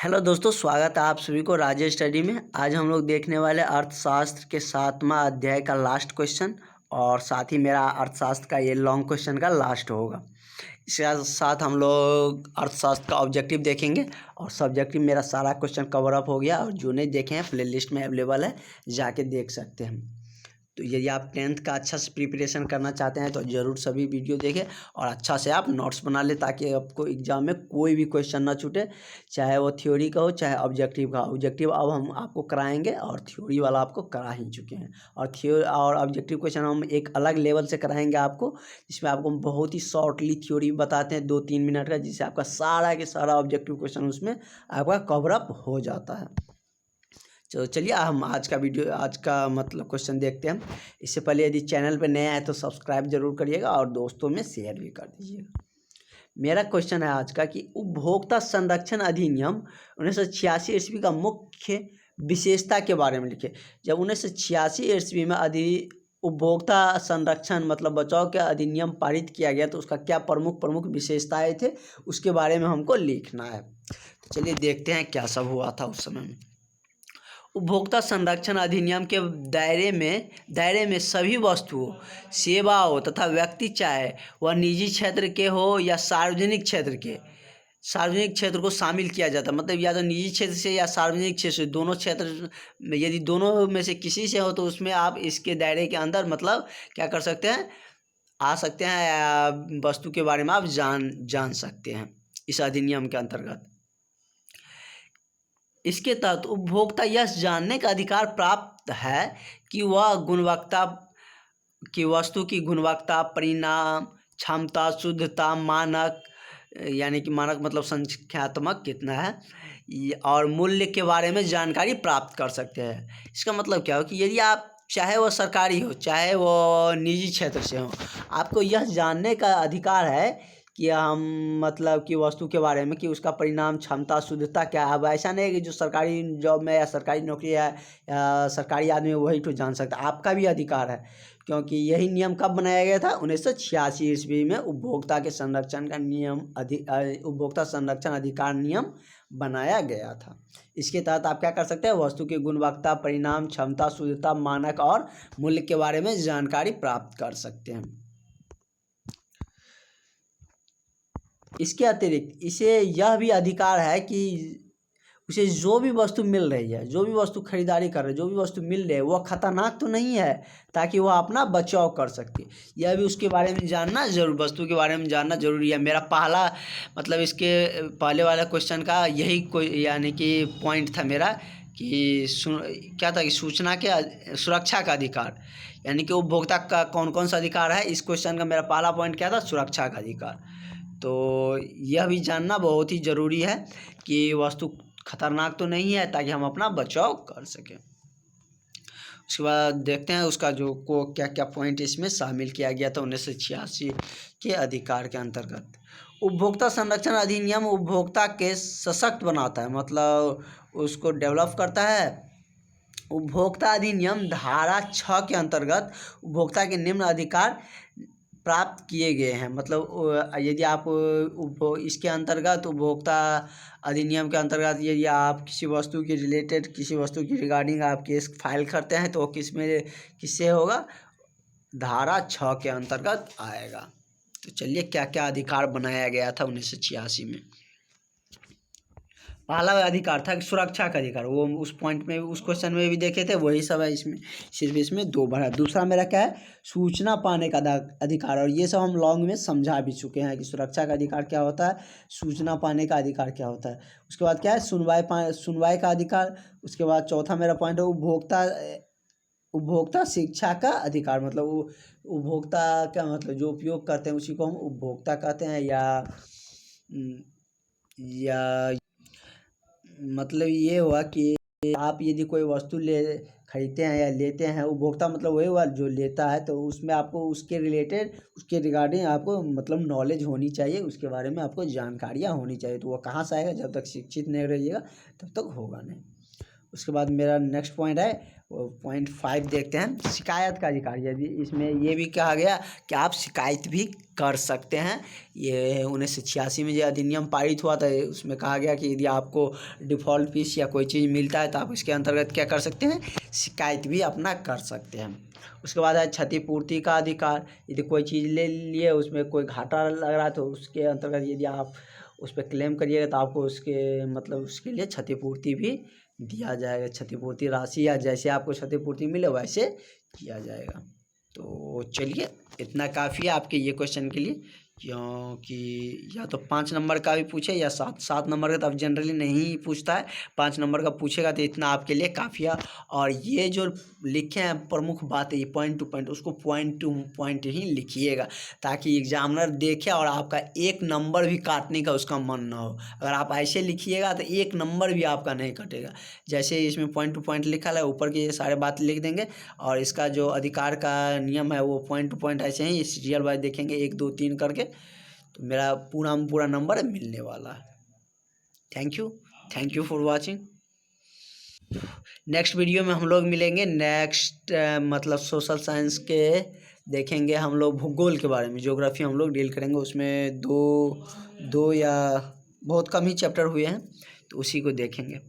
Hello दोस्तों, स्वागत है आप सभी को राजेश स्टडी में। आज हम लोग देखने वाले अर्थशास्त्र के 7वां अध्याय का लास्ट क्वेश्चन और साथ ही मेरा अर्थशास्त्र का ये लॉन्ग क्वेश्चन का लास्ट होगा। इसके साथ हम लोग अर्थशास्त्र का ऑब्जेक्टिव देखेंगे और सब्जेक्टिव मेरा सारा क्वेश्चन कवर अप हो गया और जो नहीं देखे हैं प्ले लिस्ट में अवेलेबल है, जाके देख सकते हैं। तो यदि आप 10th का अच्छा से प्रिपरेशन करना चाहते हैं तो ज़रूर सभी वीडियो देखें और अच्छा से आप नोट्स बना लें ताकि आपको एग्ज़ाम में कोई भी क्वेश्चन ना छूटे, चाहे वो थ्योरी का हो चाहे ऑब्जेक्टिव का। ऑब्जेक्टिव अब हम आपको कराएंगे और थ्योरी वाला आपको करा ही चुके हैं। और थ्योरी और ऑब्जेक्टिव क्वेश्चन हम एक अलग लेवल से कराएंगे आपको, जिसमें आपको बहुत ही शॉर्टली थ्योरी बताते हैं 2-3 मिनट का, जिससे आपका सारा के सारा ऑब्जेक्टिव क्वेश्चन उसमें आपका कवर अप हो जाता है। तो चलिए हम आज का क्वेश्चन देखते हैं। इससे पहले यदि चैनल पर नया है तो सब्सक्राइब जरूर करिएगा और दोस्तों में शेयर भी कर दीजिएगा। मेरा क्वेश्चन है आज का कि उपभोक्ता संरक्षण अधिनियम 1986 ईस्वी का मुख्य विशेषता के बारे में लिखे। जब 1986 ईस्वी में उपभोक्ता संरक्षण मतलब बचाव के अधिनियम पारित किया गया तो उसका क्या प्रमुख विशेषताएं थे, उसके बारे में हमको लिखना है। तो चलिए देखते हैं क्या सब हुआ था उस समय में। उपभोक्ता संरक्षण अधिनियम के दायरे में सभी वस्तुओं, सेवाओं तथा व्यक्ति, चाहे वह निजी क्षेत्र के हो या सार्वजनिक क्षेत्र को शामिल किया जाता है। मतलब या तो निजी क्षेत्र से या सार्वजनिक क्षेत्र से, दोनों क्षेत्र में, यदि दोनों में से किसी से हो तो उसमें आप इसके दायरे के अंदर मतलब क्या कर सकते हैं, आ सकते हैं, वस्तु के बारे में आप जान सकते हैं इस अधिनियम के अंतर्गत। इसके तहत उपभोक्ता यह जानने का अधिकार प्राप्त है कि वह वस्तु की गुणवत्ता, परिणाम, क्षमता, शुद्धता, मानक, यानी कि मानक मतलब संख्यात्मक कितना है, और मूल्य के बारे में जानकारी प्राप्त कर सकते हैं। इसका मतलब क्या हो कि यदि आप चाहे वो सरकारी हो चाहे वो निजी क्षेत्र से हो, आपको यह जानने का अधिकार है कि हम मतलब कि वस्तु के बारे में कि उसका परिणाम, क्षमता, शुद्धता क्या है। अब ऐसा नहीं है कि जो सरकारी जॉब में या सरकारी नौकरी है या सरकारी आदमी है वही तो जान सकता है, आपका भी अधिकार है। क्योंकि यही नियम कब बनाया गया था, 1986 ईस्वी में उपभोक्ता के संरक्षण का नियम उपभोक्ता संरक्षण अधिकार नियम बनाया गया था। इसके तहत आप क्या कर सकते हैं, वस्तु की गुणवत्ता, परिणाम, क्षमता, शुद्धता, मानक और मूल्य के बारे में जानकारी प्राप्त कर सकते हैं। इसके अतिरिक्त इसे यह भी अधिकार है कि उसे जो भी वस्तु मिल रही है, जो भी वस्तु खरीदारी कर रहे हैं, जो भी वस्तु मिल रही है वह खतरनाक तो नहीं है, ताकि वह अपना बचाव कर सके। यह भी उसके बारे में जानना जरूर, वस्तु के बारे में जानना जरूरी है। मेरा पहला मतलब इसके पहले वाला क्वेश्चन का यही कोई यानी कि पॉइंट था मेरा कि क्या था कि सूचना के सुरक्षा का अधिकार, यानी कि उपभोक्ता का कौन कौन सा अधिकार है। इस क्वेश्चन का मेरा पहला पॉइंट क्या था, सुरक्षा का अधिकार। तो यह भी जानना बहुत ही ज़रूरी है कि वस्तु खतरनाक तो नहीं है, ताकि हम अपना बचाव कर सकें। उसके बाद देखते हैं उसका क्या क्या पॉइंट इसमें शामिल किया गया था 1986 के अधिकार के अंतर्गत। उपभोक्ता संरक्षण अधिनियम उपभोक्ता के सशक्त बनाता है, मतलब उसको डेवलप करता है। उपभोक्ता अधिनियम धारा 6 के अंतर्गत उपभोक्ता के निम्न अधिकार प्राप्त किए गए हैं। मतलब यदि आप इसके अंतर्गत उपभोक्ता अधिनियम के अंतर्गत यदि आप किसी वस्तु के रिलेटेड, किसी वस्तु की रिगार्डिंग आप केस फाइल करते हैं तो वो किससे होगा, धारा 6 के अंतर्गत आएगा। तो चलिए क्या क्या अधिकार बनाया गया था 1986 में। पहला अधिकार था सुरक्षा का अधिकार, वो उस पॉइंट में उस क्वेश्चन में भी देखे थे, वही सब है इसमें, सिर्फ इसमें 2 बार है। दूसरा मेरा क्या है, सूचना पाने का अधिकार, और ये सब हम लॉन्ग में समझा भी चुके हैं कि सुरक्षा का अधिकार क्या होता है, सूचना पाने का अधिकार क्या होता है। उसके बाद क्या है, सुनवाई का अधिकार। उसके बाद चौथा मेरा पॉइंट है उपभोक्ता शिक्षा का अधिकार। मतलब उपभोक्ता का मतलब जो उपयोग करते हैं उसी को हम उपभोक्ता कहते हैं, या मतलब ये हुआ कि आप यदि कोई वस्तु खरीदते हैं या लेते हैं, उपभोक्ता मतलब वही हुआ जो लेता है, तो उसमें आपको उसके रिलेटेड, उसके रिगार्डिंग आपको मतलब नॉलेज होनी चाहिए, उसके बारे में आपको जानकारियाँ होनी चाहिए। तो वो कहाँ से आएगा, जब तक शिक्षित नहीं रहिएगा तब तक होगा नहीं। उसके बाद मेरा नेक्स्ट पॉइंट है वो पॉइंट 5 देखते हैं, शिकायत का अधिकार। यदि इसमें ये भी कहा गया कि आप शिकायत भी कर सकते हैं। ये 1986 में जो अधिनियम पारित हुआ था उसमें कहा गया कि यदि आपको डिफ़ॉल्ट फीस या कोई चीज़ मिलता है तो आप इसके अंतर्गत क्या कर सकते हैं, शिकायत भी अपना कर सकते हैं। उसके बाद है क्षतिपूर्ति का अधिकार। यदि कोई चीज़ ले लिए उसमें कोई घाटा लग रहा है तो उसके अंतर्गत यदि आप उस पर क्लेम करिएगा तो आपको उसके मतलब उसके लिए क्षतिपूर्ति भी दिया जाएगा। क्षतिपूर्ति राशि या जैसे आपको क्षतिपूर्ति मिले वैसे किया जाएगा। तो चलिए इतना काफ़ी है आपके ये क्वेश्चन के लिए, क्योंकि या तो 5 नंबर का भी पूछे या 7 नंबर का तो अब जनरली नहीं पूछता है, 5 नंबर का पूछेगा तो इतना आपके लिए काफ़ी है। और ये जो लिखे हैं प्रमुख बातें ये पॉइंट टू पॉइंट, उसको पॉइंट टू पॉइंट ही लिखिएगा ताकि एग्जामिनर देखे और आपका एक नंबर भी काटने का उसका मन ना हो। अगर आप ऐसे लिखिएगा तो एक नंबर भी आपका नहीं कटेगा। जैसे इसमें पॉइंट टू पॉइंट लिखा है ऊपर की ये सारे बात लिख देंगे और इसका जो अधिकार का नियम है वो पॉइंट टू पॉइंट ऐसे ही सीरियल वाइज देखेंगे 1 2 3 करके, तो मेरा पूरा नंबर मिलने वाला है। Thank you for watching. Next video में हम लोग मिलेंगे। नेक्स्ट मतलब सोशल साइंस के देखेंगे हम लोग, भूगोल के बारे में, ज्योग्राफी हम लोग डील करेंगे। उसमें दो या बहुत कम ही चैप्टर हुए हैं तो उसी को देखेंगे।